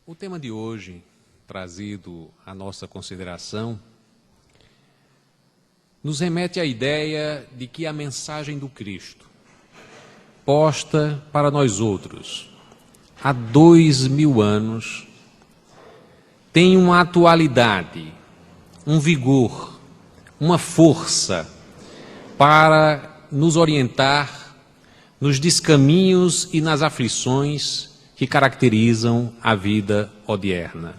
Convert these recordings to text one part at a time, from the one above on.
O tema de hoje, trazido à nossa consideração, nos remete à ideia de que a mensagem do Cristo, posta para nós outros há 2000 anos, tem uma atualidade, um vigor, uma força para nos orientar nos descaminhos e nas aflições que caracterizam a vida odierna.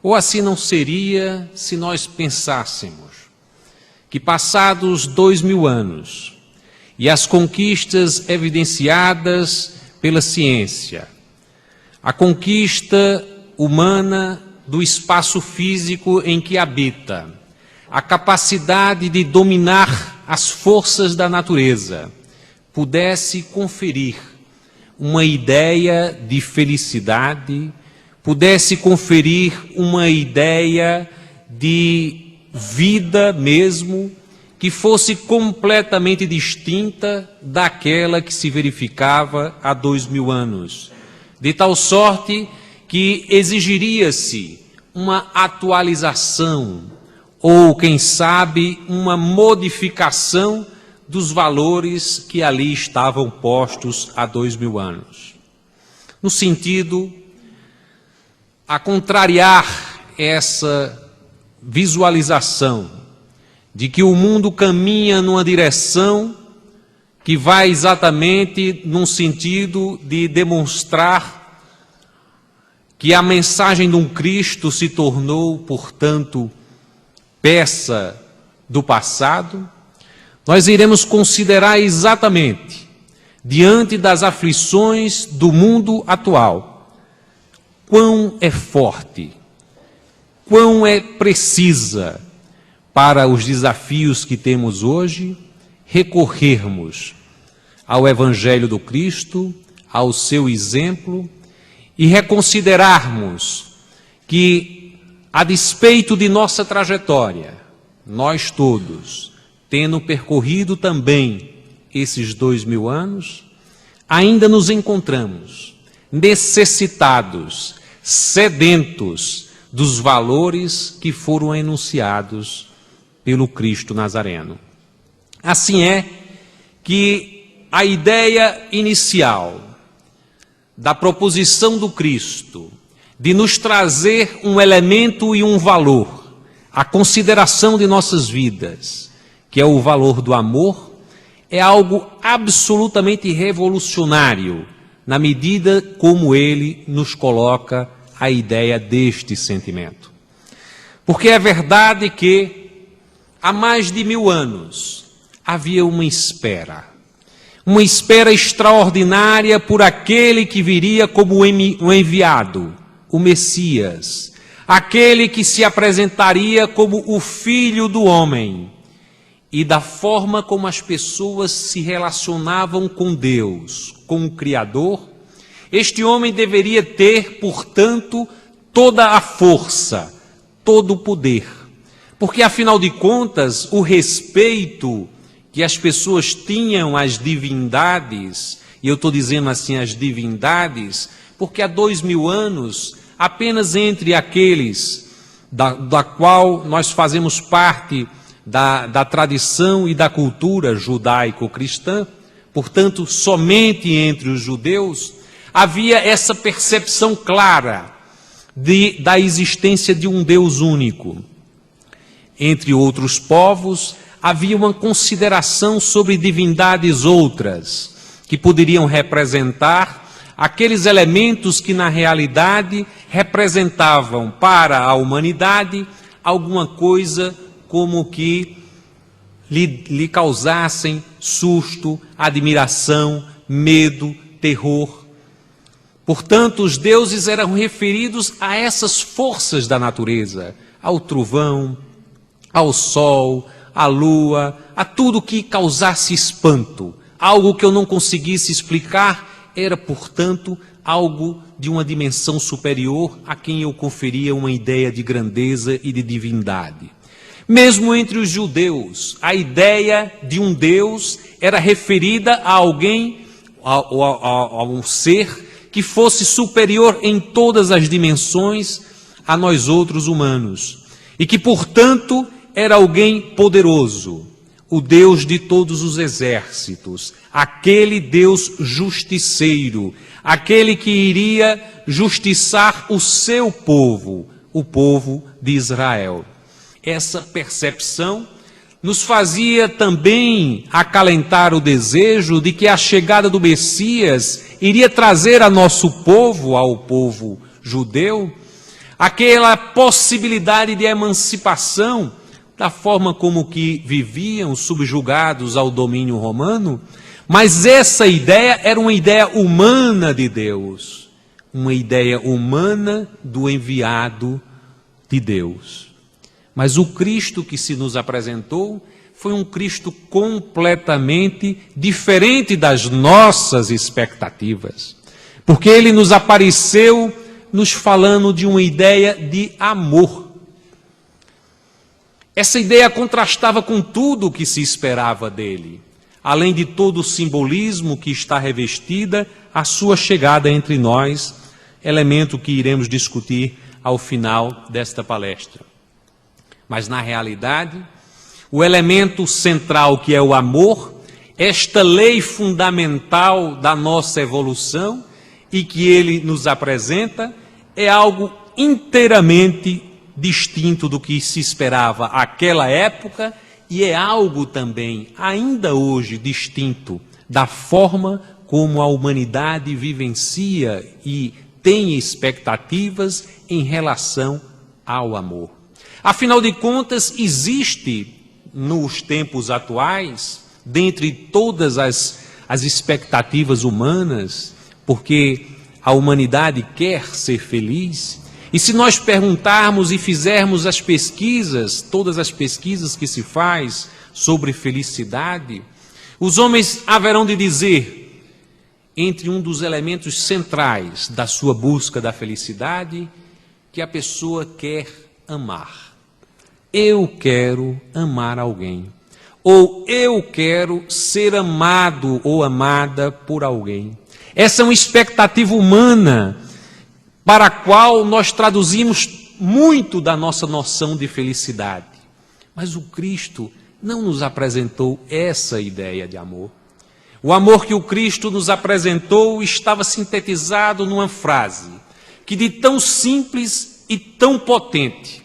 Ou assim não seria se nós pensássemos que, passados 2000 anos e as conquistas evidenciadas pela ciência, a conquista humana do espaço físico em que habita, a capacidade de dominar as forças da natureza, pudesse conferir uma ideia de felicidade, pudesse conferir uma ideia de vida mesmo, que fosse completamente distinta daquela que se verificava há 2000 anos, de tal sorte que exigiria-se uma atualização ou, quem sabe, uma modificação dos valores que ali estavam postos há 2000 anos. No sentido a contrariar essa visualização de que o mundo caminha numa direção que vai exatamente num sentido de demonstrar que a mensagem de um Cristo se tornou, portanto, peça do passado, nós iremos considerar exatamente, diante das aflições do mundo atual, quão é forte, quão é precisa para os desafios que temos hoje, recorrermos ao Evangelho do Cristo, ao seu exemplo, e reconsiderarmos que, a despeito de nossa trajetória, nós todos, tendo percorrido também esses 2000 anos, ainda nos encontramos necessitados, sedentos dos valores que foram enunciados pelo Cristo Nazareno. Assim é que a ideia inicial da proposição do Cristo de nos trazer um elemento e um valor, a consideração de nossas vidas, que é o valor do amor, é algo absolutamente revolucionário, na medida como ele nos coloca a ideia deste sentimento. Porque é verdade que, há mais de 1000 anos, havia uma espera extraordinária por aquele que viria como o enviado, o Messias, aquele que se apresentaria como o Filho do Homem. E da forma como as pessoas se relacionavam com Deus, com o Criador, este homem deveria ter, portanto, toda a força, todo o poder. Porque, afinal de contas, o respeito que as pessoas tinham às divindades, e eu estou dizendo assim as divindades, porque há 2000 anos, apenas entre aqueles da qual nós fazemos parte da tradição e da cultura judaico-cristã, portanto, somente entre os judeus, havia essa percepção clara da existência de um Deus único. Entre outros povos, havia uma consideração sobre divindades outras, que poderiam representar aqueles elementos que, na realidade, representavam para a humanidade alguma coisa como que lhe causassem susto, admiração, medo, terror. Portanto, os deuses eram referidos a essas forças da natureza, ao trovão, ao sol, à lua, a tudo que causasse espanto. Algo que eu não conseguisse explicar era, portanto, algo de uma dimensão superior a quem eu conferia uma ideia de grandeza e de divindade. Mesmo entre os judeus, a ideia de um Deus era referida a alguém, a um ser que fosse superior em todas as dimensões a nós outros humanos, e que, portanto, era alguém poderoso, o Deus de todos os exércitos, aquele Deus justiceiro, aquele que iria justiçar o seu povo, o povo de Israel. Essa percepção nos fazia também acalentar o desejo de que a chegada do Messias iria trazer a nosso povo, ao povo judeu, aquela possibilidade de emancipação da forma como que viviam subjugados ao domínio romano, mas essa ideia era uma ideia humana de Deus, uma ideia humana do enviado de Deus. Mas o Cristo que se nos apresentou foi um Cristo completamente diferente das nossas expectativas, porque ele nos apareceu nos falando de uma ideia de amor. Essa ideia contrastava com tudo o que se esperava dele, além de todo o simbolismo que está revestida a sua chegada entre nós, elemento que iremos discutir ao final desta palestra. Mas, na realidade, o elemento central, que é o amor, esta lei fundamental da nossa evolução e que ele nos apresenta, é algo inteiramente distinto do que se esperava àquela época e é algo também, ainda hoje, distinto da forma como a humanidade vivencia e tem expectativas em relação ao amor. Afinal de contas, existe nos tempos atuais, dentre todas as expectativas humanas, porque a humanidade quer ser feliz, e se nós perguntarmos e fizermos as pesquisas, todas as pesquisas que se faz sobre felicidade, os homens haverão de dizer, entre um dos elementos centrais da sua busca da felicidade, que a pessoa quer amar. Eu quero amar alguém, ou eu quero ser amado ou amada por alguém. Essa é uma expectativa humana para a qual nós traduzimos muito da nossa noção de felicidade. Mas o Cristo não nos apresentou essa ideia de amor. O amor que o Cristo nos apresentou estava sintetizado numa frase que, de tão simples e tão potente,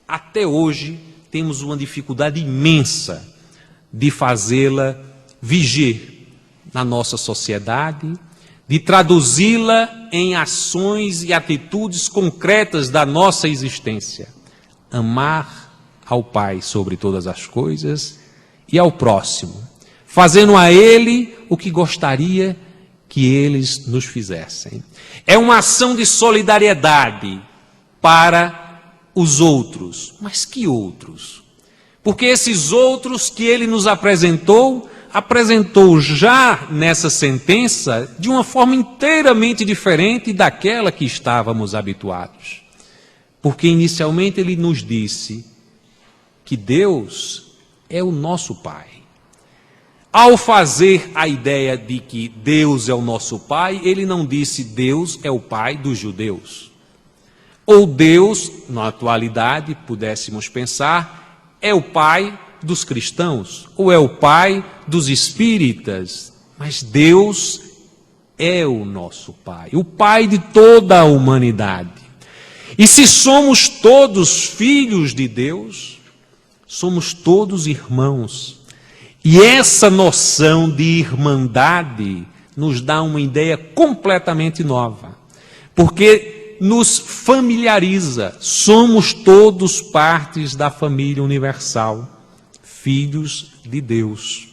até hoje temos uma dificuldade imensa de fazê-la vigir na nossa sociedade, de traduzi-la em ações e atitudes concretas da nossa existência. Amar ao Pai sobre todas as coisas e ao próximo, fazendo a Ele o que gostaria que eles nos fizessem. É uma ação de solidariedade para os outros. Mas que outros? Porque esses outros que ele nos apresentou já nessa sentença de uma forma inteiramente diferente daquela que estávamos habituados. Porque inicialmente ele nos disse que Deus é o nosso Pai. Ao fazer a ideia de que Deus é o nosso Pai, ele não disse Deus é o Pai dos judeus. Ou Deus, na atualidade, pudéssemos pensar, é o Pai dos cristãos, ou é o Pai dos espíritas. Mas Deus é o nosso Pai, o Pai de toda a humanidade. E se somos todos filhos de Deus, somos todos irmãos. E essa noção de irmandade nos dá uma ideia completamente nova, porque nos familiariza, somos todos partes da família universal, filhos de Deus.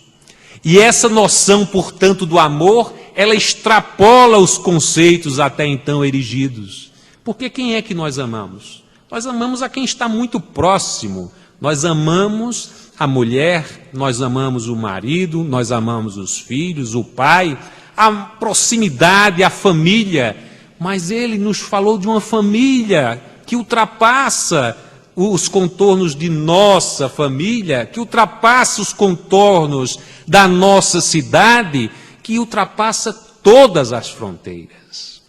E essa noção, portanto, do amor, ela extrapola os conceitos até então erigidos. Porque quem é que nós amamos? Nós amamos a quem está muito próximo. Nós amamos a mulher, nós amamos o marido, nós amamos os filhos, o pai, a proximidade, a família. Mas ele nos falou de uma família que ultrapassa os contornos de nossa família, que ultrapassa os contornos da nossa cidade, que ultrapassa todas as fronteiras.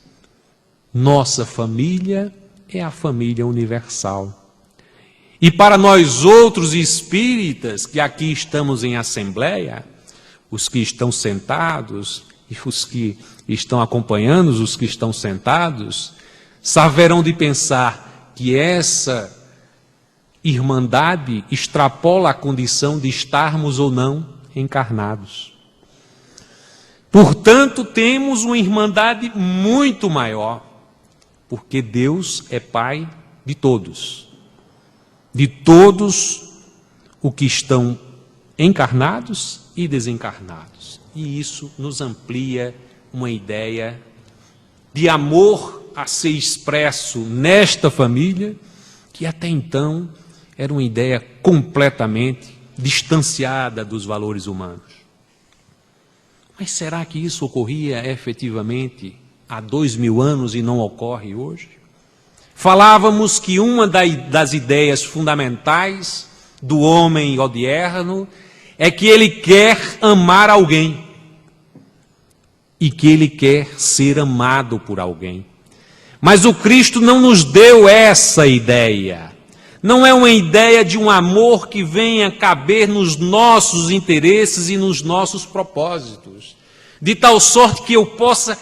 Nossa família é a família universal. E para nós outros espíritas que aqui estamos em assembleia, os que estão sentados e os que estão acompanhando, os que estão sentados, saberão de pensar que essa irmandade extrapola a condição de estarmos ou não encarnados. Portanto, temos uma irmandade muito maior, porque Deus é Pai de todos os que estão encarnados e desencarnados. E isso nos amplia uma ideia de amor a ser expresso nesta família, que até então era uma ideia completamente distanciada dos valores humanos. Mas será que isso ocorria efetivamente há 2000 anos e não ocorre hoje? Falávamos que uma das ideias fundamentais do homem odierno é que ele quer amar alguém e que ele quer ser amado por alguém. Mas o Cristo não nos deu essa ideia. Não é uma ideia de um amor que venha caber nos nossos interesses e nos nossos propósitos, de tal sorte que eu possa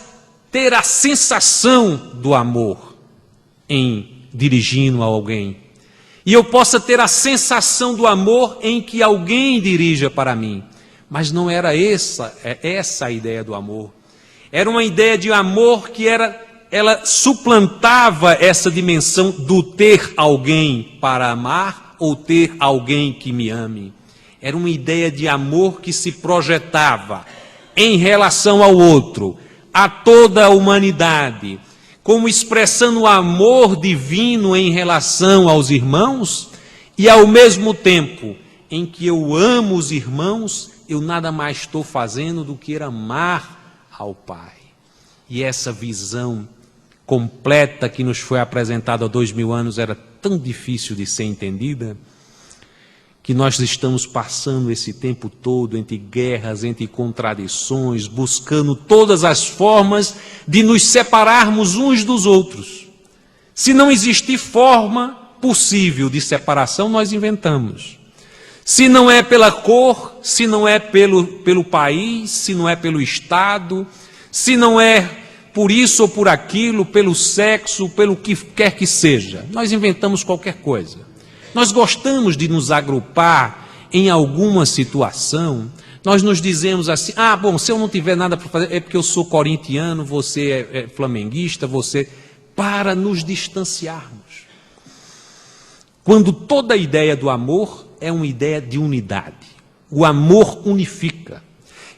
ter a sensação do amor em dirigindo a alguém, e eu possa ter a sensação do amor em que alguém dirija para mim. Mas não era essa a ideia do amor. Era uma ideia de amor que ela suplantava essa dimensão do ter alguém para amar ou ter alguém que me ame. Era uma ideia de amor que se projetava em relação ao outro, a toda a humanidade, como expressando o amor divino em relação aos irmãos, e ao mesmo tempo em que eu amo os irmãos, eu nada mais estou fazendo do que amar ao Pai. E essa visão completa que nos foi apresentada há 2000 anos era tão difícil de ser entendida, que nós estamos passando esse tempo todo entre guerras, entre contradições, buscando todas as formas de nos separarmos uns dos outros. Se não existir forma possível de separação, nós inventamos. Se não é pela cor, se não é pelo país, se não é pelo Estado, se não é por isso ou por aquilo, pelo sexo, pelo que quer que seja, nós inventamos qualquer coisa. Nós gostamos de nos agrupar em alguma situação, nós nos dizemos assim, bom, se eu não tiver nada para fazer, é porque eu sou corintiano, você é flamenguista, para nos distanciarmos. Quando toda a ideia do amor é uma ideia de unidade. O amor unifica.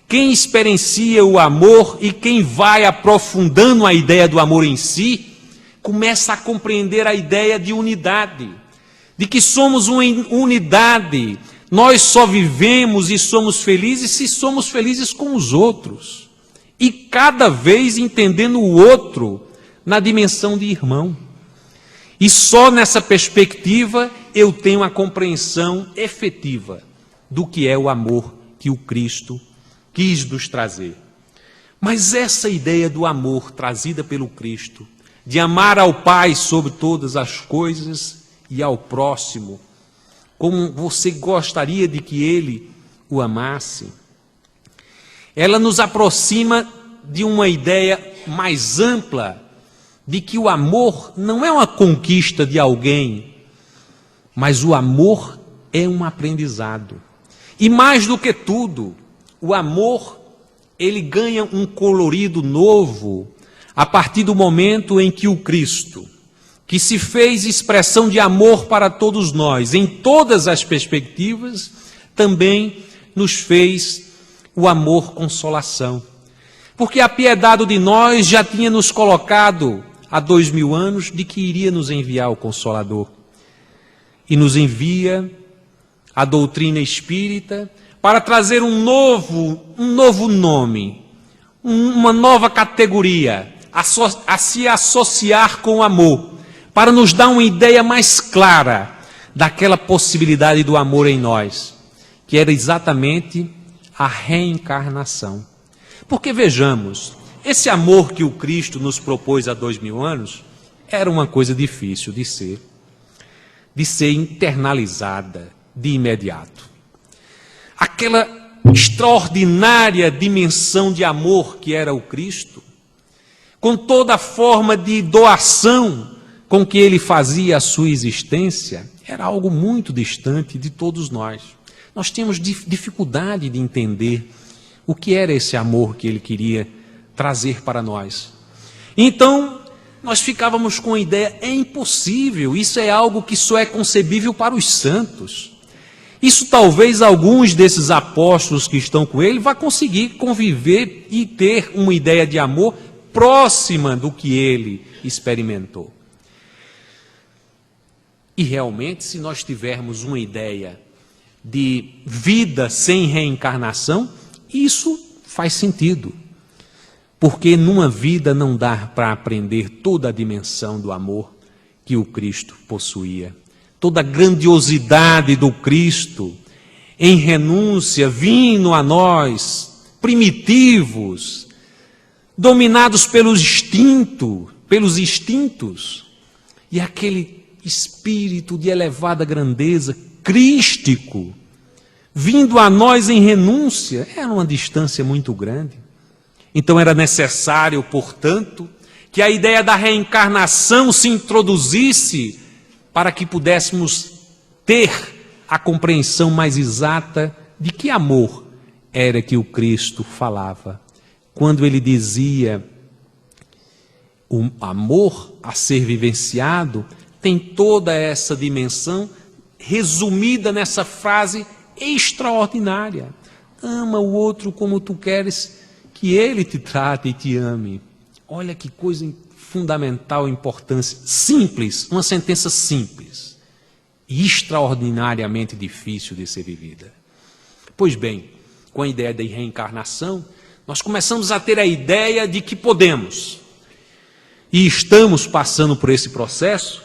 Quem experiencia o amor e quem vai aprofundando a ideia do amor em si, começa a compreender a ideia de unidade. De que somos uma unidade, nós só vivemos e somos felizes se somos felizes com os outros. E cada vez entendendo o outro na dimensão de irmão. E só nessa perspectiva eu tenho a compreensão efetiva do que é o amor que o Cristo quis nos trazer. Mas essa ideia do amor trazida pelo Cristo, de amar ao Pai sobre todas as coisas, e ao próximo, como você gostaria de que ele o amasse, ela nos aproxima de uma ideia mais ampla, de que o amor não é uma conquista de alguém, mas o amor é um aprendizado. E mais do que tudo, o amor, ele ganha um colorido novo, a partir do momento em que o Cristo, que se fez expressão de amor para todos nós, em todas as perspectivas, também nos fez o amor consolação. Porque apiedado de nós já tinha nos colocado há 2000 anos de que iria nos enviar o Consolador. E nos envia a doutrina espírita para trazer um novo nome, uma nova categoria, a se associar com o amor, para nos dar uma ideia mais clara daquela possibilidade do amor em nós, que era exatamente a reencarnação. Porque vejamos, Esse amor que o Cristo nos propôs há 2000 anos era uma coisa difícil de ser internalizada de imediato. Aquela extraordinária dimensão de amor que era o Cristo, com toda a forma de doação com que ele fazia a sua existência, era algo muito distante de todos nós. Nós tínhamos dificuldade de entender o que era esse amor que ele queria trazer para nós. Então, nós ficávamos com a ideia, é impossível, isso é algo que só é concebível para os santos. Isso talvez alguns desses apóstolos que estão com ele vá conseguir conviver e ter uma ideia de amor próxima do que ele experimentou. E realmente, se nós tivermos uma ideia de vida sem reencarnação, isso faz sentido. Porque numa vida não dá para aprender toda a dimensão do amor que o Cristo possuía. Toda a grandiosidade do Cristo em renúncia, vindo a nós, primitivos, dominados pelos instintos, e aquele espírito de elevada grandeza, crístico, vindo a nós em renúncia, era uma distância muito grande. Então era necessário, portanto, que a ideia da reencarnação se introduzisse para que pudéssemos ter a compreensão mais exata de que amor era que o Cristo falava. Quando ele dizia, o amor a ser vivenciado tem toda essa dimensão resumida nessa frase extraordinária. Ama o outro como tu queres que ele te trate e te ame. Olha que coisa fundamental, importância, simples, uma sentença simples e extraordinariamente difícil de ser vivida. Pois bem, com a ideia da reencarnação, nós começamos a ter a ideia de que podemos, e estamos passando por esse processo,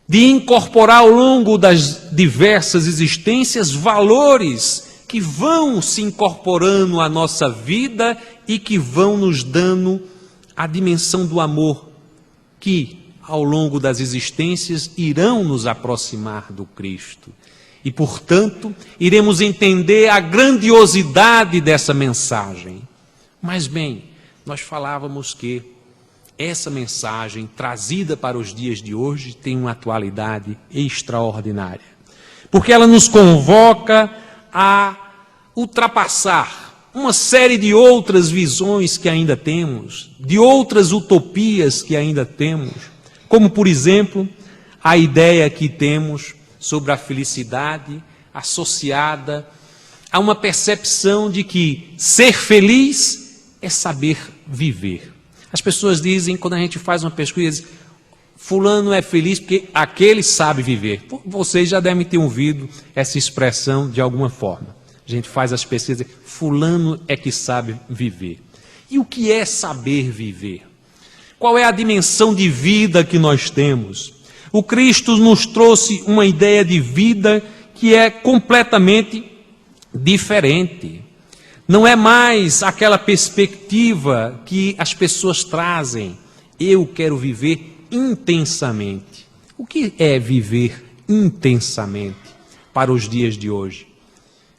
de incorporar ao longo das diversas existências valores que vão se incorporando à nossa vida e que vão nos dando a dimensão do amor que, ao longo das existências, irão nos aproximar do Cristo. E, portanto, iremos entender a grandiosidade dessa mensagem. Mas, bem, nós falávamos que essa mensagem, trazida para os dias de hoje, tem uma atualidade extraordinária. Porque ela nos convoca a ultrapassar uma série de outras visões que ainda temos, de outras utopias que ainda temos, como, por exemplo, a ideia que temos sobre a felicidade associada a uma percepção de que ser feliz é saber viver. As pessoas dizem, quando a gente faz uma pesquisa, fulano é feliz porque aquele sabe viver. Vocês já devem ter ouvido essa expressão de alguma forma. A gente faz as pesquisas, fulano é que sabe viver. E o que é saber viver? Qual é a dimensão de vida que nós temos? O Cristo nos trouxe uma ideia de vida que é completamente diferente. Não é mais aquela perspectiva que as pessoas trazem. Eu quero viver intensamente. O que é viver intensamente para os dias de hoje?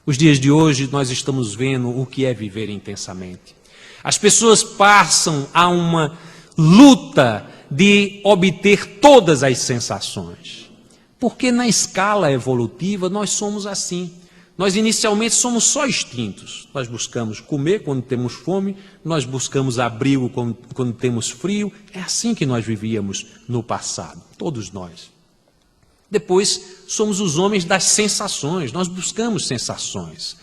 Os dias de hoje nós estamos vendo o que é viver intensamente. As pessoas passam a uma luta de obter todas as sensações. Porque na escala evolutiva nós somos assim. Nós inicialmente somos só instintos. Nós buscamos comer quando temos fome, nós buscamos abrigo quando temos frio. É assim que nós vivíamos no passado, todos nós. Depois, somos os homens das sensações, nós buscamos sensações.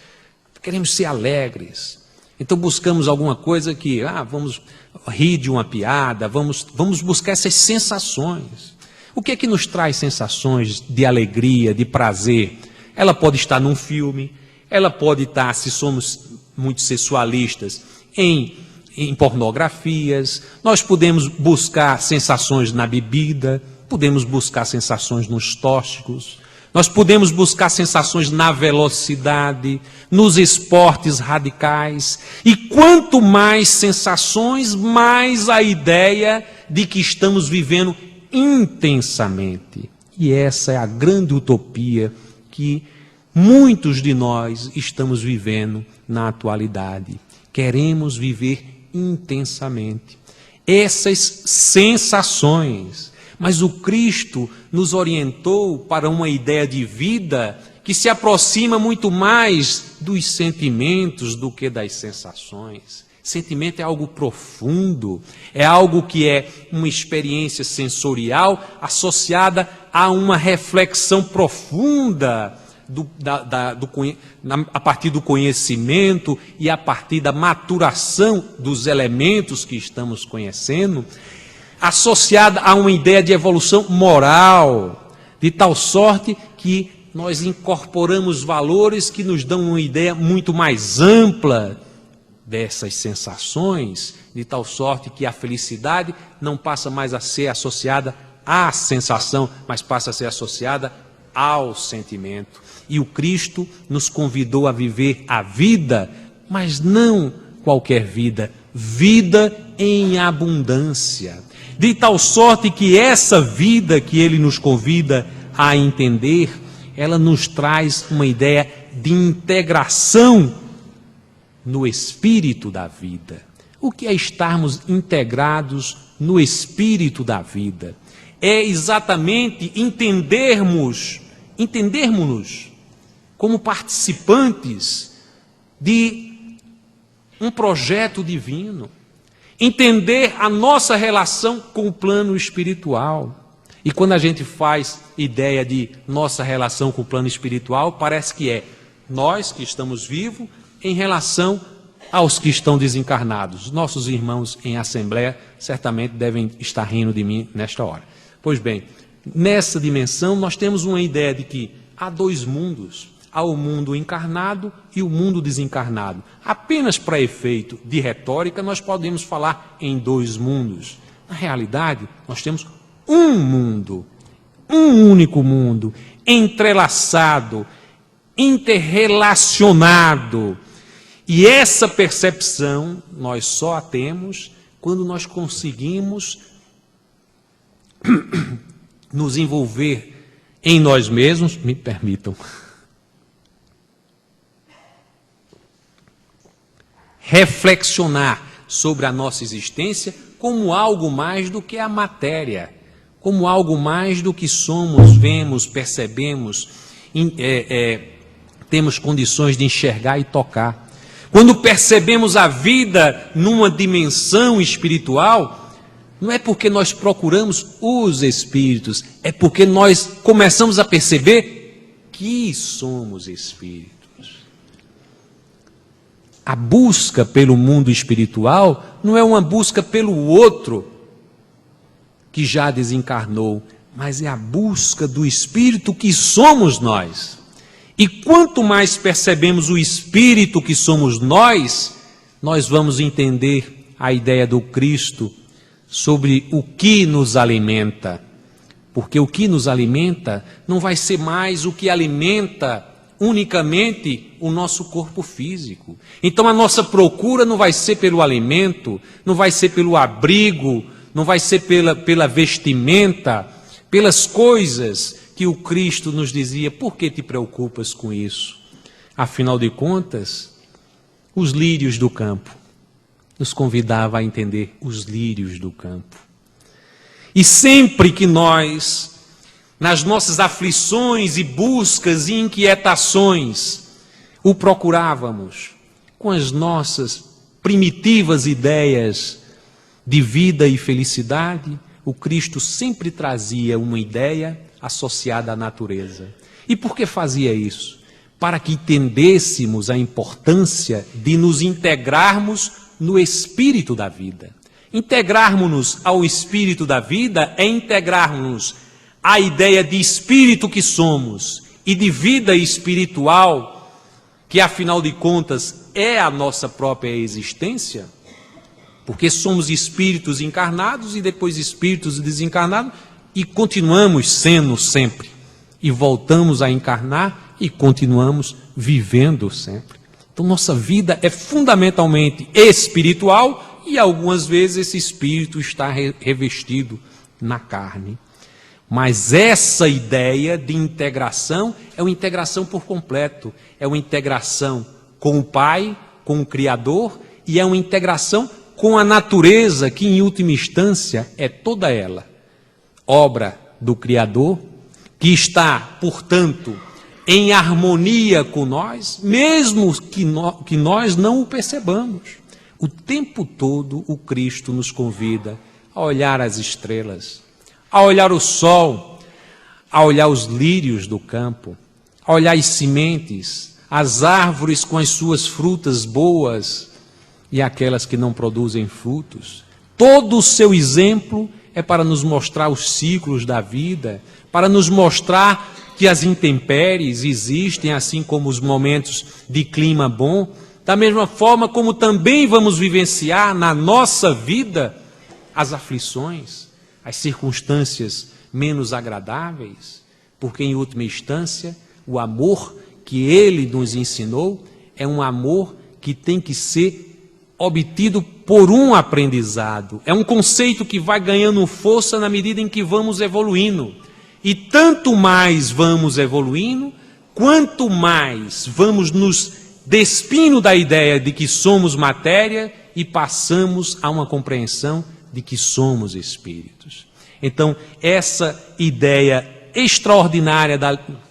Queremos ser alegres. Então buscamos alguma coisa que, vamos rir de uma piada, vamos buscar essas sensações. O que é que nos traz sensações de alegria, de prazer? Ela pode estar num filme, ela pode estar, se somos muito sexualistas, em pornografias, nós podemos buscar sensações na bebida, podemos buscar sensações nos tóxicos, Nós podemos buscar sensações na velocidade, nos esportes radicais. E quanto mais sensações, mais a ideia de que estamos vivendo intensamente. E essa é a grande utopia que muitos de nós estamos vivendo na atualidade. Queremos viver intensamente. Essas sensações. Mas o Cristo nos orientou para uma ideia de vida que se aproxima muito mais dos sentimentos do que das sensações. Sentimento é algo profundo, é algo que é uma experiência sensorial associada a uma reflexão profunda a partir do conhecimento e a partir da maturação dos elementos que estamos conhecendo, associada a uma ideia de evolução moral, de tal sorte que nós incorporamos valores que nos dão uma ideia muito mais ampla dessas sensações, de tal sorte que a felicidade não passa mais a ser associada à sensação, mas passa a ser associada ao sentimento. E o Cristo nos convidou a viver a vida, mas não qualquer vida, vida em abundância. De tal sorte que essa vida que ele nos convida a entender, ela nos traz uma ideia de integração no espírito da vida. O que é estarmos integrados no espírito da vida? É exatamente entendermos-nos como participantes de um projeto divino. Entender a nossa relação com o plano espiritual. E quando a gente faz ideia de nossa relação com o plano espiritual, parece que é nós que estamos vivos em relação aos que estão desencarnados. Nossos irmãos em assembleia certamente devem estar rindo de mim nesta hora. Pois bem, nessa dimensão nós temos uma ideia de que há dois mundos. Há o mundo encarnado e o mundo desencarnado. Apenas para efeito de retórica nós podemos falar em dois mundos. Na realidade, nós temos um mundo, um único mundo, entrelaçado, interrelacionado. E essa percepção nós só a temos quando nós conseguimos nos envolver em nós mesmos, me permitam, reflexionar sobre a nossa existência como algo mais do que a matéria, como algo mais do que somos, vemos, percebemos, temos condições de enxergar e tocar. Quando percebemos a vida numa dimensão espiritual, não é porque nós procuramos os espíritos, é porque nós começamos a perceber que somos espíritos. A busca pelo mundo espiritual não é uma busca pelo outro que já desencarnou, mas é a busca do espírito que somos nós. E quanto mais percebemos o espírito que somos nós vamos entender a ideia do Cristo sobre o que nos alimenta. Porque o que nos alimenta não vai ser mais o que alimenta unicamente o nosso corpo físico. Então a nossa procura não vai ser pelo alimento, não vai ser pelo abrigo, não vai ser pela vestimenta, pelas coisas que o Cristo nos dizia: por que te preocupas com isso? Afinal de contas, os lírios do campo, nos convidava a entender os lírios do campo. E sempre que nós, nas nossas aflições e buscas e inquietações, o procurávamos com as nossas primitivas ideias de vida e felicidade, o Cristo sempre trazia uma ideia associada à natureza. E por que fazia isso? Para que entendêssemos a importância de nos integrarmos no espírito da vida. Integrarmos-nos ao espírito da vida é integrarmos a ideia de espírito que somos e de vida espiritual, que afinal de contas é a nossa própria existência, porque somos espíritos encarnados e depois espíritos desencarnados e continuamos sendo sempre. e voltamos a encarnar e continuamos vivendo sempre. Então nossa vida é fundamentalmente espiritual e algumas vezes esse espírito está revestido na carne. Mas essa ideia de integração é uma integração por completo, é uma integração com o Pai, com o Criador, e é uma integração com a natureza, que em última instância é toda ela obra do Criador, que está, portanto, em harmonia com nós, mesmo que nós não o percebamos. O tempo todo o Cristo nos convida a olhar as estrelas, a olhar o sol, a olhar os lírios do campo, a olhar as sementes, as árvores com as suas frutas boas e aquelas que não produzem frutos. Todo o seu exemplo é para nos mostrar os ciclos da vida, para nos mostrar que as intempéries existem, assim como os momentos de clima bom, da mesma forma como também vamos vivenciar na nossa vida as aflições, as circunstâncias menos agradáveis, porque em última instância o amor que ele nos ensinou é um amor que tem que ser obtido por um aprendizado. É um conceito que vai ganhando força na medida em que vamos evoluindo. E tanto mais vamos evoluindo, quanto mais vamos nos despindo da ideia de que somos matéria e passamos a uma compreensão de que somos espíritos. Então, essa ideia extraordinária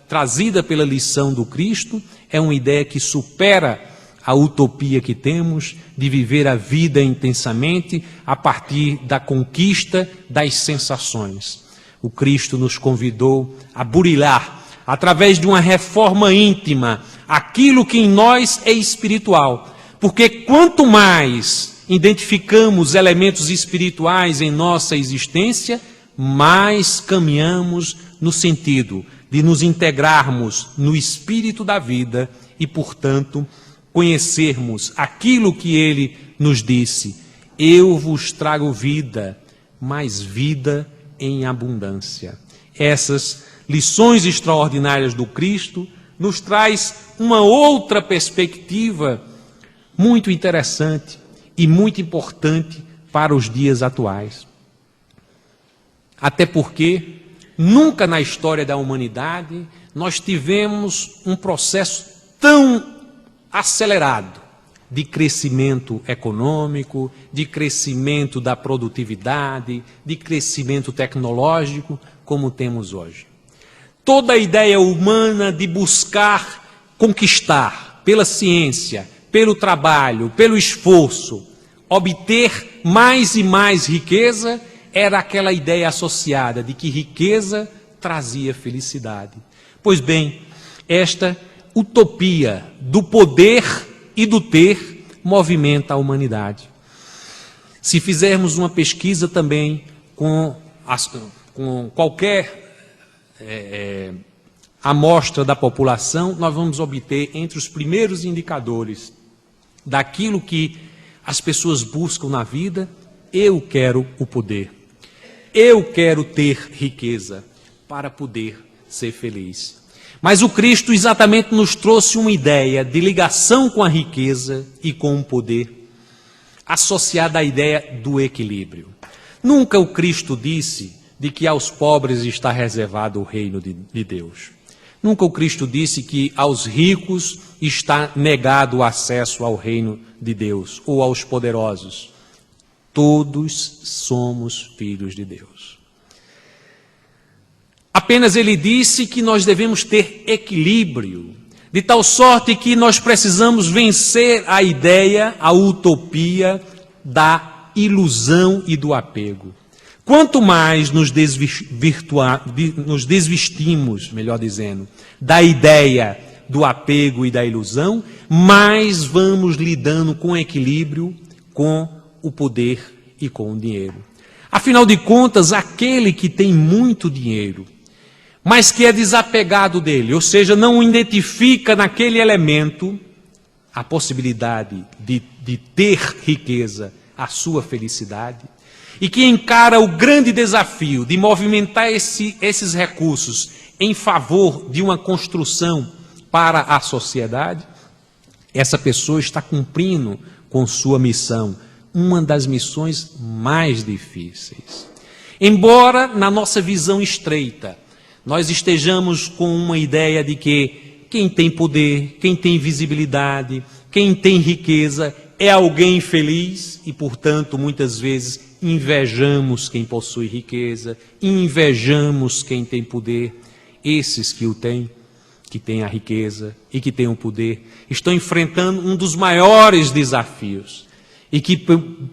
trazida pela lição do Cristo é uma ideia que supera a utopia que temos de viver a vida intensamente a partir da conquista das sensações. O Cristo nos convidou a burilar, através de uma reforma íntima, aquilo que em nós é espiritual. Porque quanto mais identificamos elementos espirituais em nossa existência, mais caminhamos no sentido de nos integrarmos no espírito da vida e, portanto, conhecermos aquilo que ele nos disse: eu vos trago vida, mas vida em abundância. Essas lições extraordinárias do Cristo nos traz uma outra perspectiva muito interessante e muito importante para os dias atuais. Até porque nunca na história da humanidade nós tivemos um processo tão acelerado de crescimento econômico, de crescimento da produtividade, de crescimento tecnológico, como temos hoje. Toda a ideia humana de buscar conquistar, pela ciência, pelo trabalho, pelo esforço, obter mais e mais riqueza, era aquela ideia associada de que riqueza trazia felicidade. Pois bem, esta utopia do poder e do ter movimenta a humanidade. Se fizermos uma pesquisa também com qualquer amostra da população, nós vamos obter entre os primeiros indicadores daquilo que as pessoas buscam na vida: eu quero o poder, eu quero ter riqueza para poder ser feliz. Mas o Cristo exatamente nos trouxe uma ideia de ligação com a riqueza e com o poder, associada à ideia do equilíbrio. Nunca o Cristo disse de que aos pobres está reservado o reino de Deus. Nunca o Cristo disse que aos ricos está negado o acesso ao reino de Deus, ou aos poderosos. Todos somos filhos de Deus. Apenas ele disse que nós devemos ter equilíbrio, de tal sorte que nós precisamos vencer a ideia, a utopia da ilusão e do apego. Quanto mais nos desvestimos, melhor dizendo, da ideia do apego e da ilusão, mais vamos lidando com equilíbrio, com o poder e com o dinheiro. Afinal de contas, aquele que tem muito dinheiro, mas que é desapegado dele, ou seja, não identifica naquele elemento a possibilidade de ter riqueza, a sua felicidade, e que encara o grande desafio de movimentar esses recursos em favor de uma construção para a sociedade, essa pessoa está cumprindo com sua missão, uma das missões mais difíceis. Embora, na nossa visão estreita, nós estejamos com uma ideia de que quem tem poder, quem tem visibilidade, quem tem riqueza é alguém feliz e, portanto, muitas vezes invejamos quem possui riqueza, invejamos quem tem poder. Esses que o têm, que têm a riqueza e que têm o poder, estão enfrentando um dos maiores desafios. E que,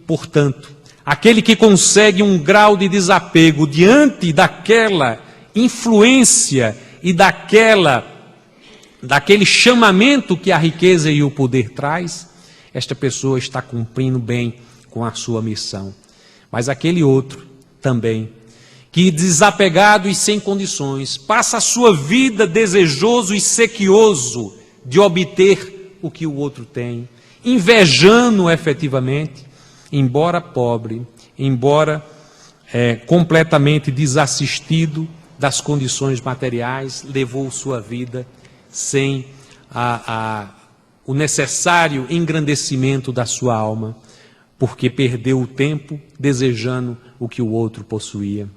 portanto, aquele que consegue um grau de desapego diante daquela influência e daquele chamamento que a riqueza e o poder traz, esta pessoa está cumprindo bem com a sua missão. Mas aquele outro também, que desapegado e sem condições, passa a sua vida desejoso e sequioso de obter o que o outro tem, invejando efetivamente, embora pobre, embora completamente desassistido das condições materiais, levou sua vida sem o necessário engrandecimento da sua alma, porque perdeu o tempo desejando o que o outro possuía.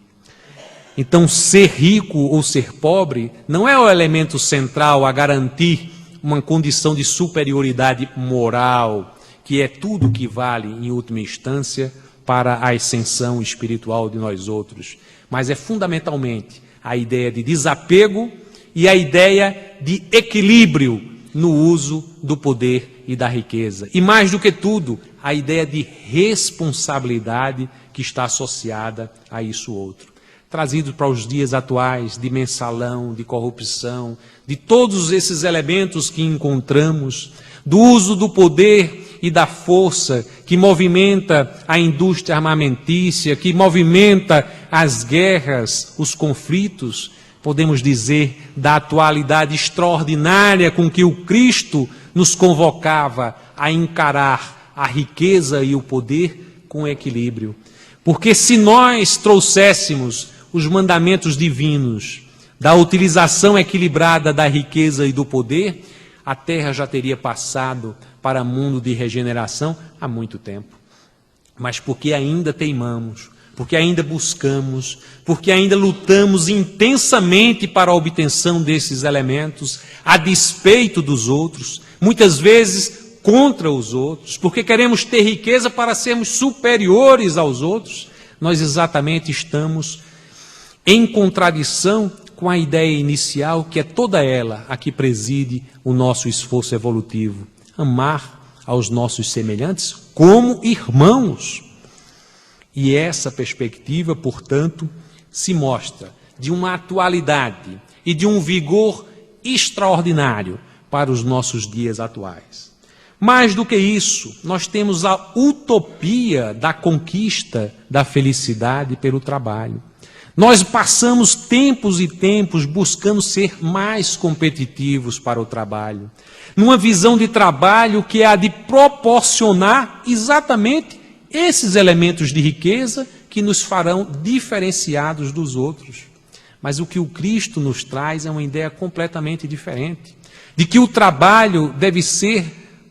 Então, ser rico ou ser pobre não é o elemento central a garantir uma condição de superioridade moral, que é tudo que vale, em última instância, para a ascensão espiritual de nós outros. Mas é fundamentalmente a ideia de desapego e a ideia de equilíbrio no uso do poder e da riqueza. E mais do que tudo, a ideia de responsabilidade que está associada a isso outro. Trazido para os dias atuais de mensalão, de corrupção, de todos esses elementos que encontramos, do uso do poder e da força que movimenta a indústria armamentícia, que movimenta as guerras, os conflitos, podemos dizer da atualidade extraordinária com que o Cristo nos convocava a encarar a riqueza e o poder com equilíbrio. Porque se nós trouxéssemos os mandamentos divinos da utilização equilibrada da riqueza e do poder, a terra já teria passado para mundo de regeneração há muito tempo. Mas porque ainda teimamos, porque ainda buscamos, porque ainda lutamos intensamente para a obtenção desses elementos, a despeito dos outros, muitas vezes contra os outros, porque queremos ter riqueza para sermos superiores aos outros, nós exatamente estamos em contradição com a ideia inicial, que é toda ela a que preside o nosso esforço evolutivo. Amar aos nossos semelhantes como irmãos. E essa perspectiva, portanto, se mostra de uma atualidade e de um vigor extraordinário para os nossos dias atuais. Mais do que isso, nós temos a utopia da conquista da felicidade pelo trabalho. Nós passamos tempos e tempos buscando ser mais competitivos para o trabalho, numa visão de trabalho que é a de proporcionar exatamente esses elementos de riqueza que nos farão diferenciados dos outros. Mas o que o Cristo nos traz é uma ideia completamente diferente, de que o trabalho deve ser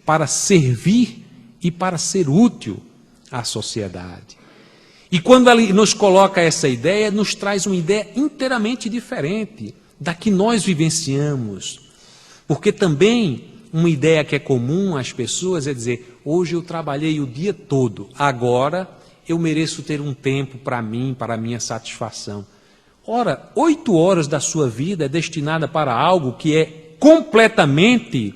para servir e para ser útil à sociedade. E quando ele nos coloca essa ideia, nos traz uma ideia inteiramente diferente da que nós vivenciamos. Porque também uma ideia que é comum às pessoas é dizer, hoje eu trabalhei o dia todo, agora eu mereço ter um tempo para mim, para a minha satisfação. Ora, 8 horas da sua vida é destinada para algo que é completamente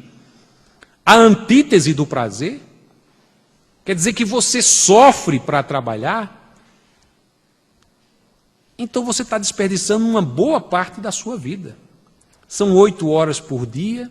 a antítese do prazer? Quer dizer que você sofre para trabalhar? Então você está desperdiçando uma boa parte da sua vida. São 8 horas por dia,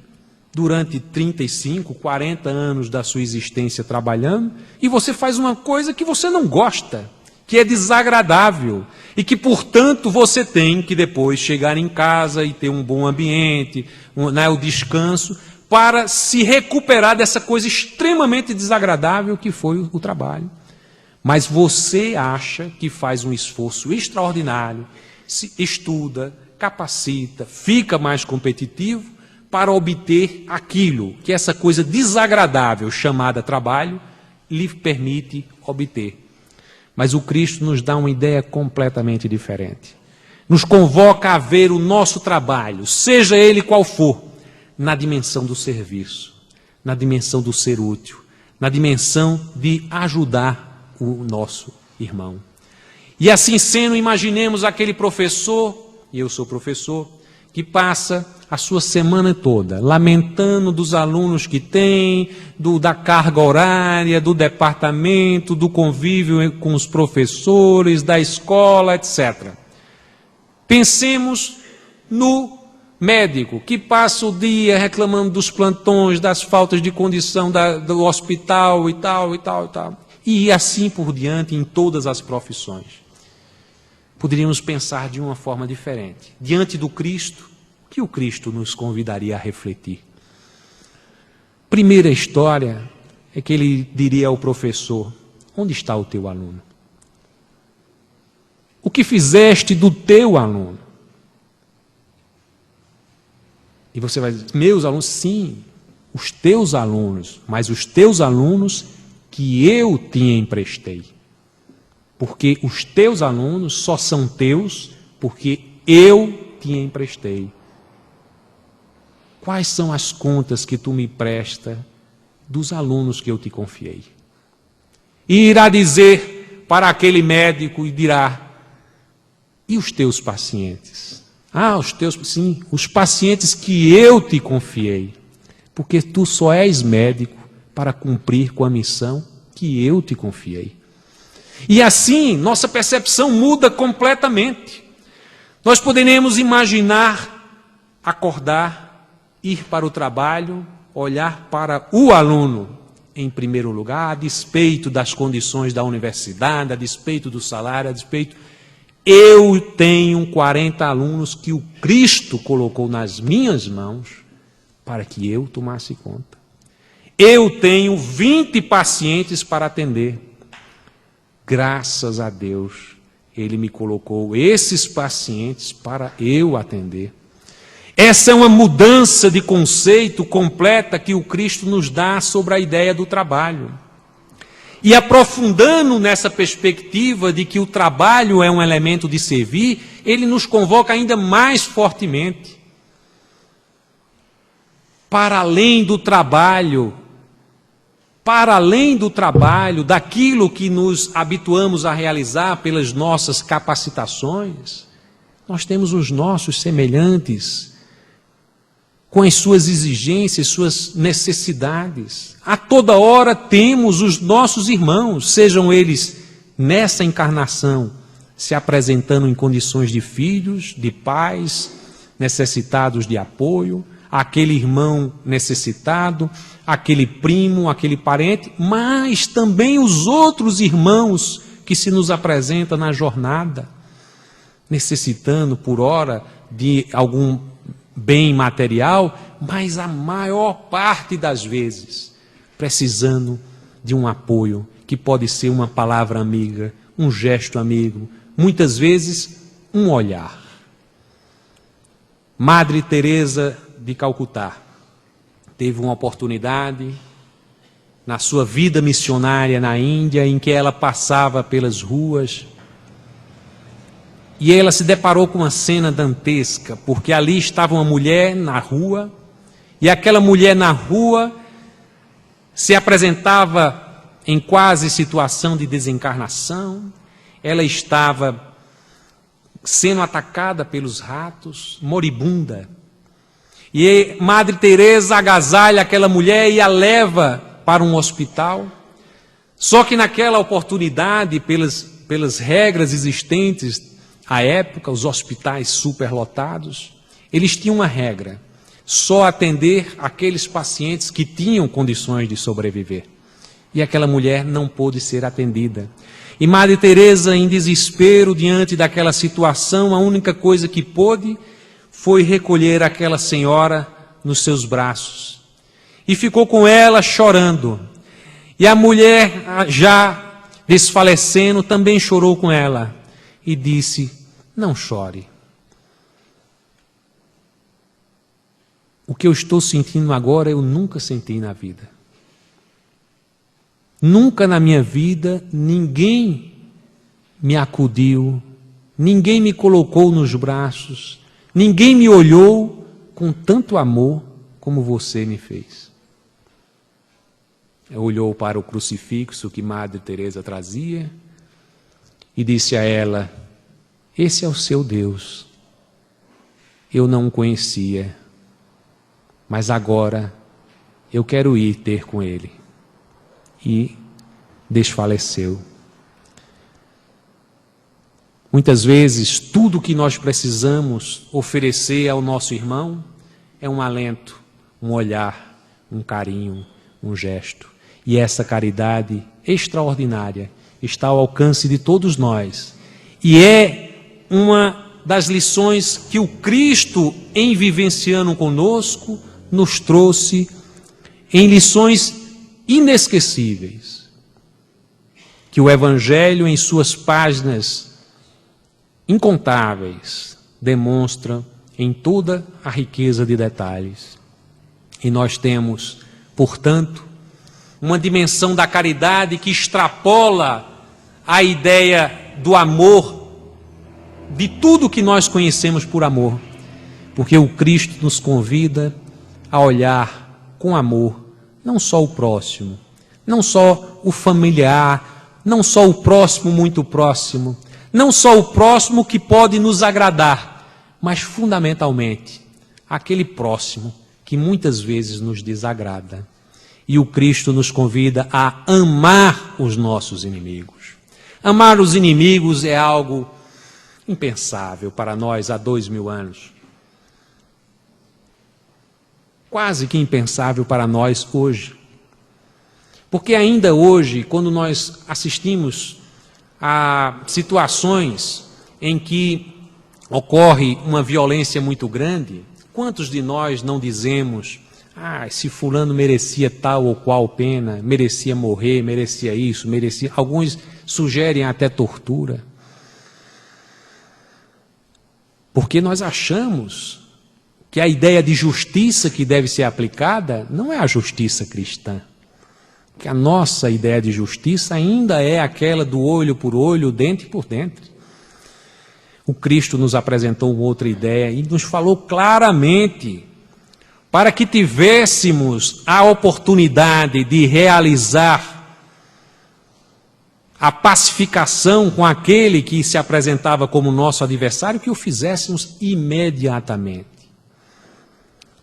durante 35, 40 anos da sua existência trabalhando, e você faz uma coisa que você não gosta, que é desagradável, e que, portanto, você tem que depois chegar em casa e ter um bom ambiente, o descanso, para se recuperar dessa coisa extremamente desagradável que foi o trabalho. Mas você acha que faz um esforço extraordinário, se estuda, capacita, fica mais competitivo para obter aquilo que essa coisa desagradável chamada trabalho lhe permite obter. Mas o Cristo nos dá uma ideia completamente diferente. Nos convoca a ver o nosso trabalho, seja ele qual for, na dimensão do serviço, na dimensão do ser útil, na dimensão de ajudar o nosso irmão. E assim sendo, imaginemos aquele professor, e eu sou professor, que passa a sua semana toda lamentando dos alunos que tem, da carga horária, do departamento, do convívio com os professores, da escola, etc. Pensemos no médico que passa o dia reclamando dos plantões, das faltas de condição do hospital e tal, e tal, e tal. E assim por diante em todas as profissões. Poderíamos pensar de uma forma diferente. Diante do Cristo, o que o Cristo nos convidaria a refletir? Primeira história é que ele diria ao professor: onde está o teu aluno? O que fizeste do teu aluno? E você vai dizer: meus alunos? Sim, os teus alunos, mas os teus alunos que eu te emprestei. Porque os teus alunos só são teus porque eu te emprestei. Quais são as contas que tu me presta dos alunos que eu te confiei? E irá dizer para aquele médico e dirá: e os teus pacientes? Os teus, sim, os pacientes que eu te confiei. Porque tu só és médico para cumprir com a missão que eu te confiei. E assim, nossa percepção muda completamente. Nós poderemos imaginar, acordar, ir para o trabalho, olhar para o aluno em primeiro lugar, a despeito das condições da universidade, a despeito do salário, a despeito... Eu tenho 40 alunos que o Cristo colocou nas minhas mãos para que eu tomasse conta. Eu tenho 20 pacientes para atender. Graças a Deus, Ele me colocou esses pacientes para eu atender. Essa é uma mudança de conceito completa que o Cristo nos dá sobre a ideia do trabalho. E aprofundando nessa perspectiva de que o trabalho é um elemento de servir, Ele nos convoca ainda mais fortemente. Para além do trabalho, daquilo que nos habituamos a realizar pelas nossas capacitações, nós temos os nossos semelhantes, com as suas exigências, suas necessidades. A toda hora temos os nossos irmãos, sejam eles nessa encarnação, se apresentando em condições de filhos, de pais, necessitados de apoio, aquele irmão necessitado, aquele primo, aquele parente, mas também os outros irmãos que se nos apresentam na jornada, necessitando por ora de algum bem material, mas a maior parte das vezes precisando de um apoio, que pode ser uma palavra amiga, um gesto amigo, muitas vezes um olhar. Madre Teresa de Calcutá teve uma oportunidade na sua vida missionária na Índia, em que ela passava pelas ruas, e ela se deparou com uma cena dantesca, porque ali estava uma mulher na rua, e aquela mulher na rua se apresentava em quase situação de desencarnação. Ela estava sendo atacada pelos ratos, moribunda. E Madre Teresa agasalha aquela mulher e a leva para um hospital. Só que naquela oportunidade, pelas regras existentes à época, os hospitais superlotados, eles tinham uma regra: só atender aqueles pacientes que tinham condições de sobreviver. E aquela mulher não pôde ser atendida. E Madre Teresa, em desespero diante daquela situação, a única coisa que pôde foi recolher aquela senhora nos seus braços. E ficou com ela chorando. E a mulher, já desfalecendo, também chorou com ela. E disse: não chore. O que eu estou sentindo agora eu nunca senti na vida. Nunca na minha vida ninguém me acudiu, ninguém me colocou nos braços, ninguém me olhou com tanto amor como você me fez. Olhou para o crucifixo que Madre Teresa trazia e disse a ela: esse é o seu Deus. Eu não o conhecia, mas agora eu quero ir ter com ele. E desfaleceu. Muitas vezes, tudo o que nós precisamos oferecer ao nosso irmão é um alento, um olhar, um carinho, um gesto. E essa caridade extraordinária está ao alcance de todos nós. E é uma das lições que o Cristo, em vivenciando conosco, nos trouxe em lições inesquecíveis, que o Evangelho, em suas páginas incontáveis, demonstra em toda a riqueza de detalhes. E nós temos, portanto, uma dimensão da caridade que extrapola a ideia do amor, de tudo que nós conhecemos por amor, porque o Cristo nos convida a olhar com amor não só o próximo, não só o familiar, não só o próximo muito próximo, não só o próximo que pode nos agradar, mas fundamentalmente aquele próximo que muitas vezes nos desagrada. E o Cristo nos convida a amar os nossos inimigos. Amar os inimigos é algo impensável para nós há 2000 anos. Quase que impensável para nós hoje. Porque ainda hoje, quando nós assistimos a situações em que ocorre uma violência muito grande, quantos de nós não dizemos: se fulano merecia tal ou qual pena, merecia morrer, merecia isso, merecia... Alguns sugerem até tortura. Porque nós achamos que a ideia de justiça que deve ser aplicada não é a justiça cristã. Que a nossa ideia de justiça ainda é aquela do olho por olho, dente por dente. O Cristo nos apresentou uma outra ideia e nos falou claramente, para que tivéssemos a oportunidade de realizar a pacificação com aquele que se apresentava como nosso adversário, que o fizéssemos imediatamente.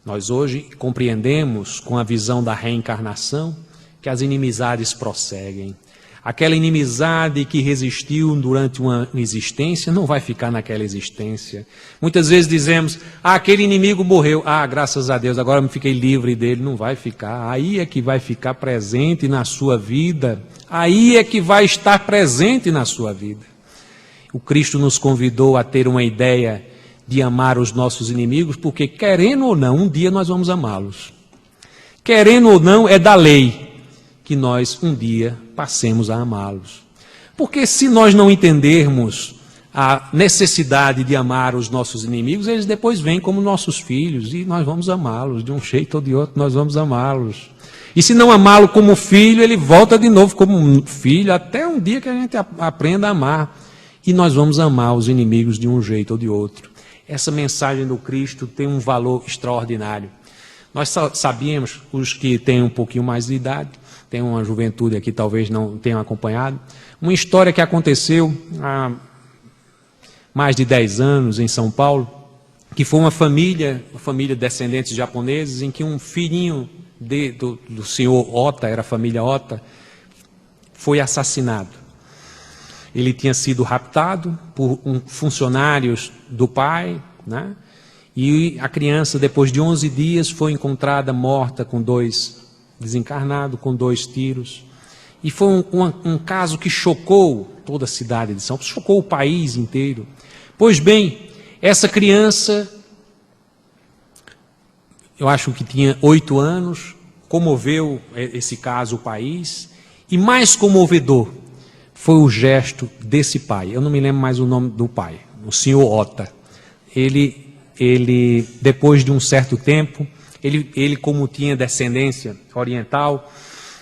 Nós hoje compreendemos, com a visão da reencarnação, que as inimizades prosseguem. Aquela inimizade que resistiu durante uma existência não vai ficar naquela existência. Muitas vezes dizemos: aquele inimigo morreu, graças a Deus, agora eu me fiquei livre dele. Não vai ficar. Aí é que vai ficar presente na sua vida. Aí é que vai estar presente na sua vida. O Cristo nos convidou a ter uma ideia de amar os nossos inimigos, porque, querendo ou não, um dia nós vamos amá-los. Querendo ou não, é da lei que nós um dia passemos a amá-los. Porque se nós não entendermos a necessidade de amar os nossos inimigos, eles depois vêm como nossos filhos e nós vamos amá-los, de um jeito ou de outro nós vamos amá-los. E se não amá-lo como filho, ele volta de novo como um filho, até um dia que a gente aprenda a amar. E nós vamos amar os inimigos de um jeito ou de outro. Essa mensagem do Cristo tem um valor extraordinário. Nós sabíamos, os que têm um pouquinho mais de idade, tem uma juventude aqui, talvez não tenham acompanhado, uma história que aconteceu há mais de 10 anos em São Paulo, que foi uma família de descendentes japoneses, em que um filhinho do senhor Ota, era a família Ota, foi assassinado. Ele tinha sido raptado por funcionários do pai, né? E a criança, depois de 11 dias, foi encontrada morta desencarnado, com 2 tiros. E foi um caso que chocou toda a cidade de São Paulo, chocou o país inteiro. Pois bem, essa criança, eu acho que tinha 8 anos, comoveu esse caso o país, e mais comovedor foi o gesto desse pai. Eu não me lembro mais o nome do pai, o senhor Ota. Ele, depois de um certo tempo, ele como tinha descendência oriental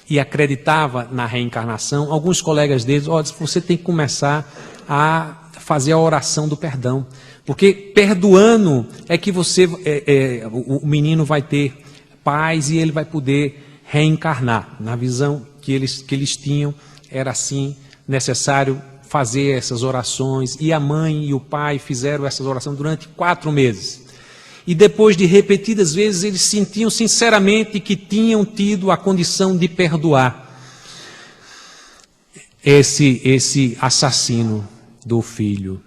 e acreditava na reencarnação, alguns colegas dele, olha, você tem que começar a fazer a oração do perdão, porque perdoando é que o menino vai ter paz e ele vai poder reencarnar. Na visão que eles tinham, era assim necessário fazer essas orações, e a mãe e o pai fizeram essas orações durante 4 meses. E depois de repetidas vezes, eles sentiam sinceramente que tinham tido a condição de perdoar esse assassino do filho.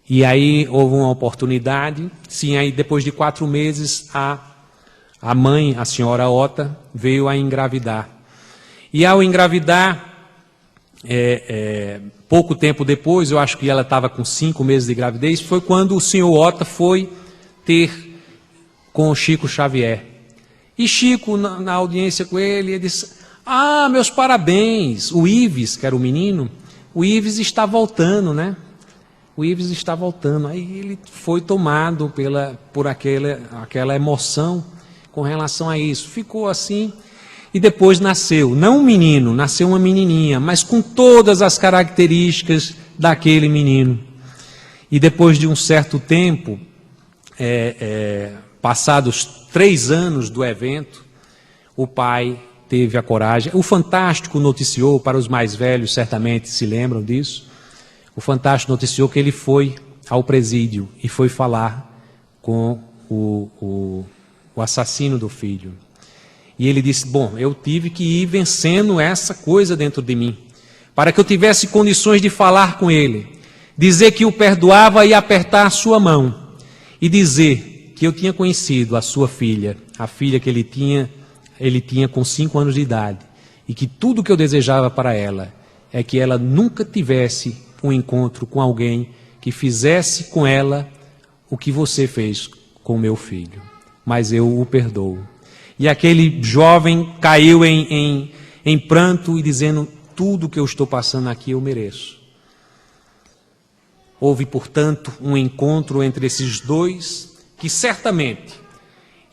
E aí houve uma oportunidade, sim, aí depois de 4 meses, a mãe, a senhora Ota, veio a engravidar. E ao engravidar, pouco tempo depois, eu acho que ela estava com 5 meses de gravidez, foi quando o senhor Ota foi ter com o Chico Xavier. E Chico, na audiência com ele disse, meus parabéns, o Ives, que era o menino, o Ives está voltando, né? O Ives está voltando. Aí ele foi tomado por aquela emoção com relação a isso. Ficou assim, e depois nasceu, não um menino, nasceu uma menininha, mas com todas as características daquele menino. E depois de um certo tempo, passados 3 anos do evento, o pai teve a coragem. O Fantástico noticiou, para os mais velhos certamente se lembram disso, o Fantástico noticiou que ele foi ao presídio e foi falar com o assassino do filho. E ele disse, eu tive que ir vencendo essa coisa dentro de mim, para que eu tivesse condições de falar com ele, dizer que o perdoava e apertar a sua mão, e dizer que eu tinha conhecido a sua filha, a filha que ele tinha com 5 anos de idade, e que tudo que eu desejava para ela é que ela nunca tivesse um encontro com alguém que fizesse com ela o que você fez com o meu filho, mas eu o perdoo. E aquele jovem caiu em pranto e dizendo, tudo que eu estou passando aqui eu mereço. Houve, portanto, um encontro entre esses dois, que certamente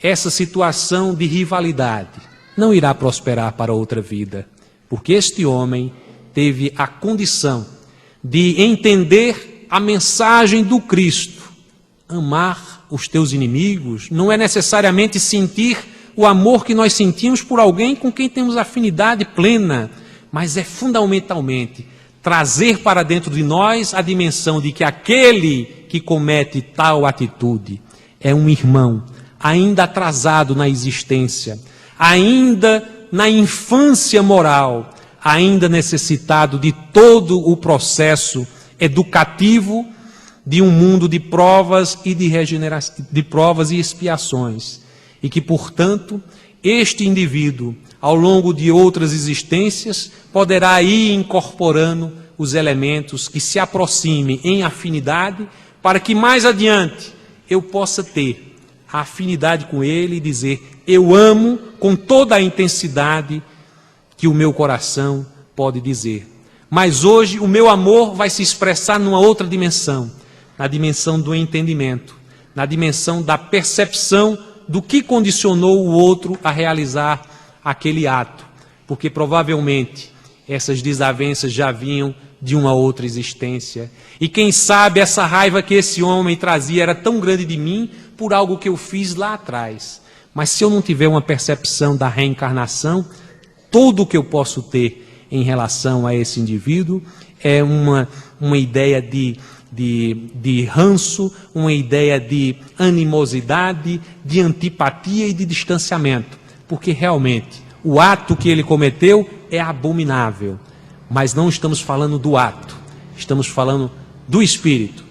essa situação de rivalidade não irá prosperar para outra vida, porque este homem teve a condição de entender a mensagem do Cristo. Amar os teus inimigos não é necessariamente sentir o amor que nós sentimos por alguém com quem temos afinidade plena, mas é fundamentalmente trazer para dentro de nós a dimensão de que aquele que comete tal atitude é um irmão, ainda atrasado na existência, ainda na infância moral, ainda necessitado de todo o processo educativo de um mundo de provas e de provas e expiações. E que, portanto, este indivíduo, ao longo de outras existências, poderá ir incorporando os elementos que se aproximem em afinidade, para que mais adiante eu possa ter a afinidade com ele e dizer, eu amo com toda a intensidade que o meu coração pode dizer. Mas hoje o meu amor vai se expressar numa outra dimensão, na dimensão do entendimento, na dimensão da percepção do que condicionou o outro a realizar aquele ato, porque provavelmente essas desavenças já vinham de uma outra existência, e quem sabe essa raiva que esse homem trazia era tão grande de mim por algo que eu fiz lá atrás. Mas se eu não tiver uma percepção da reencarnação, tudo o que eu posso ter em relação a esse indivíduo é uma ideia de ranço, uma ideia de animosidade, de antipatia e de distanciamento, porque realmente o ato que ele cometeu é abominável, mas não estamos falando do ato, estamos falando do Espírito,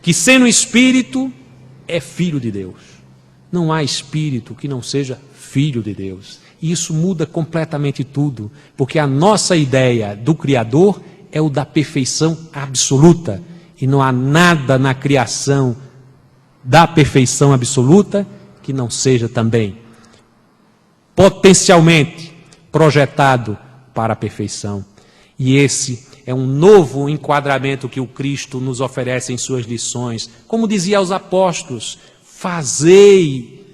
que sendo Espírito é Filho de Deus. Não há Espírito que não seja Filho de Deus, e isso muda completamente tudo, porque a nossa ideia do Criador é o da perfeição absoluta, e não há nada na criação da perfeição absoluta que não seja também potencialmente projetado para a perfeição. E esse é um novo enquadramento que o Cristo nos oferece em suas lições. Como dizia aos apóstolos, fazei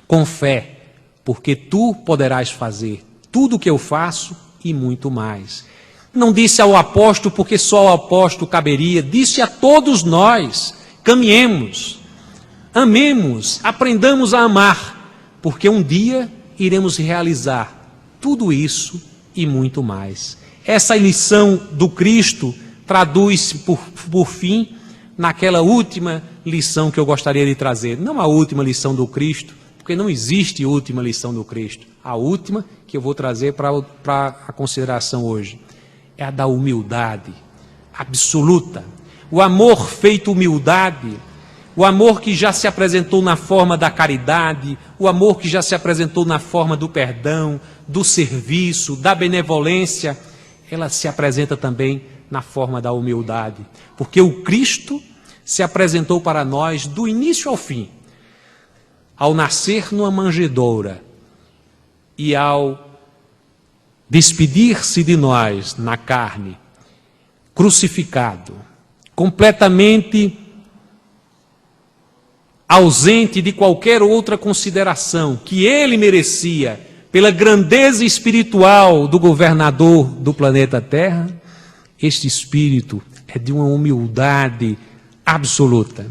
com fé, porque tu poderás fazer tudo o que eu faço e muito mais. Não disse ao apóstolo, porque só ao apóstolo caberia, disse a todos nós: caminhemos, amemos, aprendamos a amar, porque um dia iremos realizar tudo isso e muito mais. Essa lição do Cristo traduz-se, por fim, naquela última lição que eu gostaria de trazer. Não a última lição do Cristo, porque não existe última lição do Cristo. A última que eu vou trazer para a consideração hoje é a da humildade absoluta. O amor feito humildade, o amor que já se apresentou na forma da caridade, o amor que já se apresentou na forma do perdão, do serviço, da benevolência, ela se apresenta também na forma da humildade, porque o Cristo se apresentou para nós do início ao fim, ao nascer numa manjedoura e ao despedir-se de nós na carne, crucificado, completamente ausente de qualquer outra consideração que ele merecia pela grandeza espiritual do governador do planeta Terra. Este espírito é de uma humildade absoluta.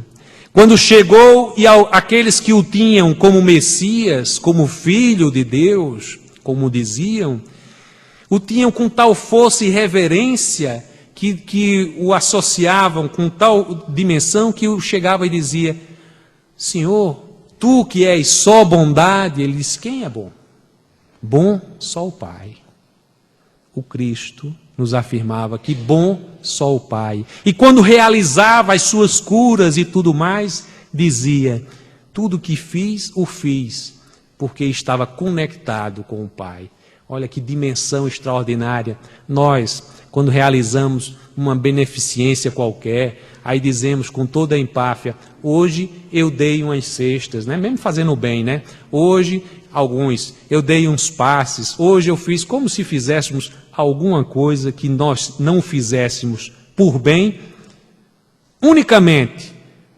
Quando chegou e aqueles que o tinham como Messias, como Filho de Deus, como diziam, o tinham com tal força e reverência que o associavam com tal dimensão que o chegava e dizia: Senhor, tu que és só bondade. Ele disse: quem é bom? Bom só o Pai. O Cristo nos afirmava que bom só o Pai. E quando realizava as suas curas e tudo mais, dizia: tudo que fiz, o fiz, porque estava conectado com o Pai. Olha que dimensão extraordinária. Nós, quando realizamos uma beneficência qualquer, aí dizemos com toda a empáfia: hoje eu dei umas cestas, né? Mesmo fazendo bem, né? Hoje, eu dei uns passes, hoje eu fiz, como se fizéssemos alguma coisa que nós não fizéssemos por bem, unicamente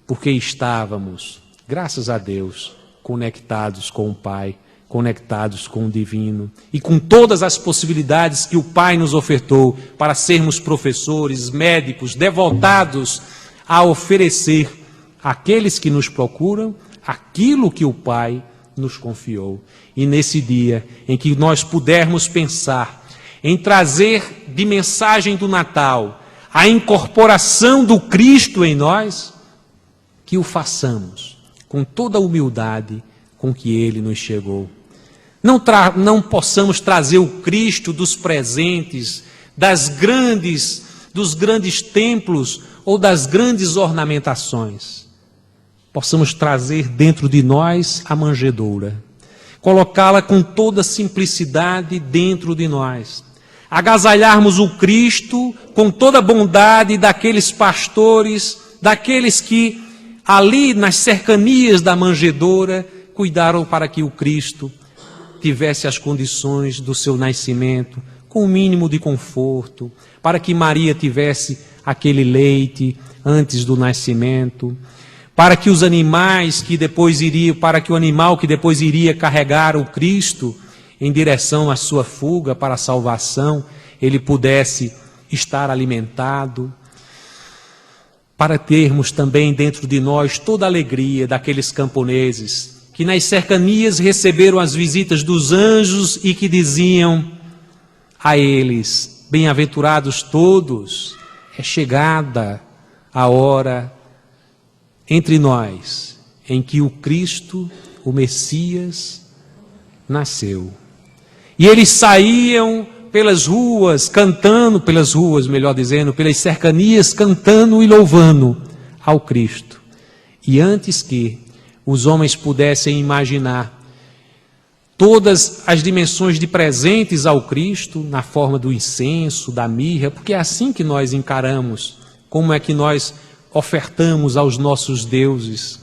porque estávamos, graças a Deus, conectados com o Pai, conectados com o divino e com todas as possibilidades que o Pai nos ofertou para sermos professores, médicos, devotados a oferecer àqueles que nos procuram aquilo que o Pai nos confiou. E nesse dia em que nós pudermos pensar em trazer de mensagem do Natal a incorporação do Cristo em nós, que o façamos com toda a humildade com que Ele nos chegou. Não possamos trazer o Cristo dos presentes, dos grandes templos ou das grandes ornamentações. Possamos trazer dentro de nós a manjedoura, colocá-la com toda simplicidade dentro de nós, agasalharmos o Cristo com toda a bondade daqueles pastores, daqueles que ali nas cercanias da manjedoura cuidaram para que o Cristo tivesse as condições do seu nascimento, com o mínimo de conforto, para que Maria tivesse aquele leite antes do nascimento, para que os animais que depois iriam, para que o animal que depois iria carregar o Cristo em direção à sua fuga para a salvação, ele pudesse estar alimentado, para termos também dentro de nós toda a alegria daqueles camponeses que nas cercanias receberam as visitas dos anjos e que diziam a eles: bem-aventurados todos, é chegada a hora entre nós em que o Cristo, o Messias, nasceu. E eles saíam pelas ruas, pelas cercanias, cantando e louvando ao Cristo. E antes que os homens pudessem imaginar todas as dimensões de presentes ao Cristo, na forma do incenso, da mirra, porque é assim que nós encaramos, como é que nós ofertamos aos nossos deuses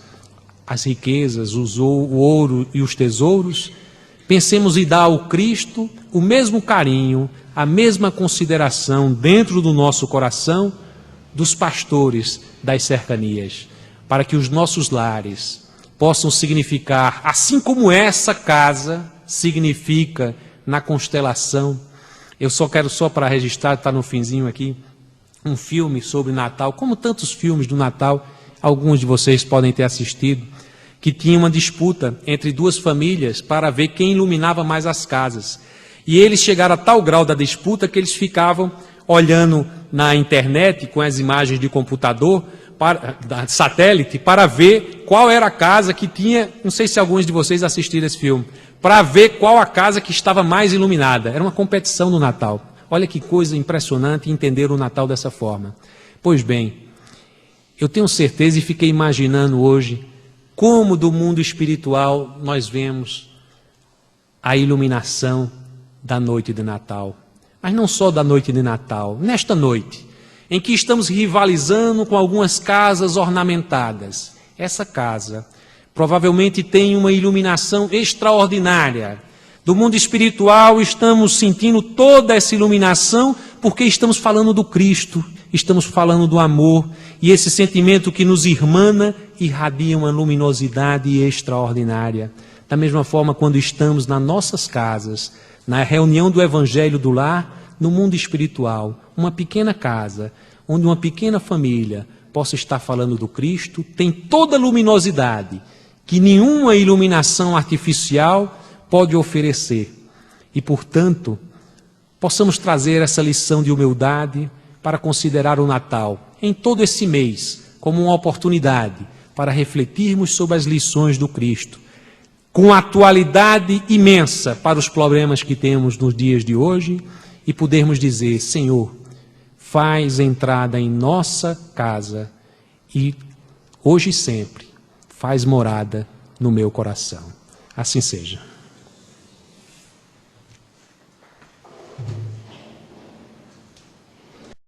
as riquezas, o ouro e os tesouros. Pensemos em dar ao Cristo o mesmo carinho, a mesma consideração dentro do nosso coração dos pastores das cercanias, para que os nossos lares possam significar, assim como essa casa significa na constelação. Eu quero para registrar, está no finzinho aqui, um filme sobre Natal, como tantos filmes do Natal, alguns de vocês podem ter assistido, que tinha uma disputa entre duas famílias para ver quem iluminava mais as casas. E eles chegaram a tal grau da disputa que eles ficavam olhando na internet com as imagens de computador, da satélite, para ver qual era a casa que tinha, não sei se alguns de vocês assistiram esse filme, para ver qual a casa que estava mais iluminada. Era uma competição no Natal. Olha que coisa impressionante entender o Natal dessa forma. Pois bem, eu tenho certeza e fiquei imaginando hoje como do mundo espiritual nós vemos a iluminação da noite de Natal. Mas não só da noite de Natal, nesta noite, em que estamos rivalizando com algumas casas ornamentadas. Essa casa provavelmente tem uma iluminação extraordinária. Do mundo espiritual estamos sentindo toda essa iluminação porque estamos falando do Cristo, estamos falando do amor, e esse sentimento que nos irmana irradia uma luminosidade extraordinária. Da mesma forma, quando estamos nas nossas casas, na reunião do Evangelho do Lar, no mundo espiritual, uma pequena casa, onde uma pequena família possa estar falando do Cristo, tem toda a luminosidade que nenhuma iluminação artificial pode oferecer. E, portanto, possamos trazer essa lição de humildade para considerar o Natal, em todo esse mês, como uma oportunidade para refletirmos sobre as lições do Cristo, com atualidade imensa para os problemas que temos nos dias de hoje, e podermos dizer: Senhor, faz entrada em nossa casa e, hoje e sempre, faz morada no meu coração. Assim seja.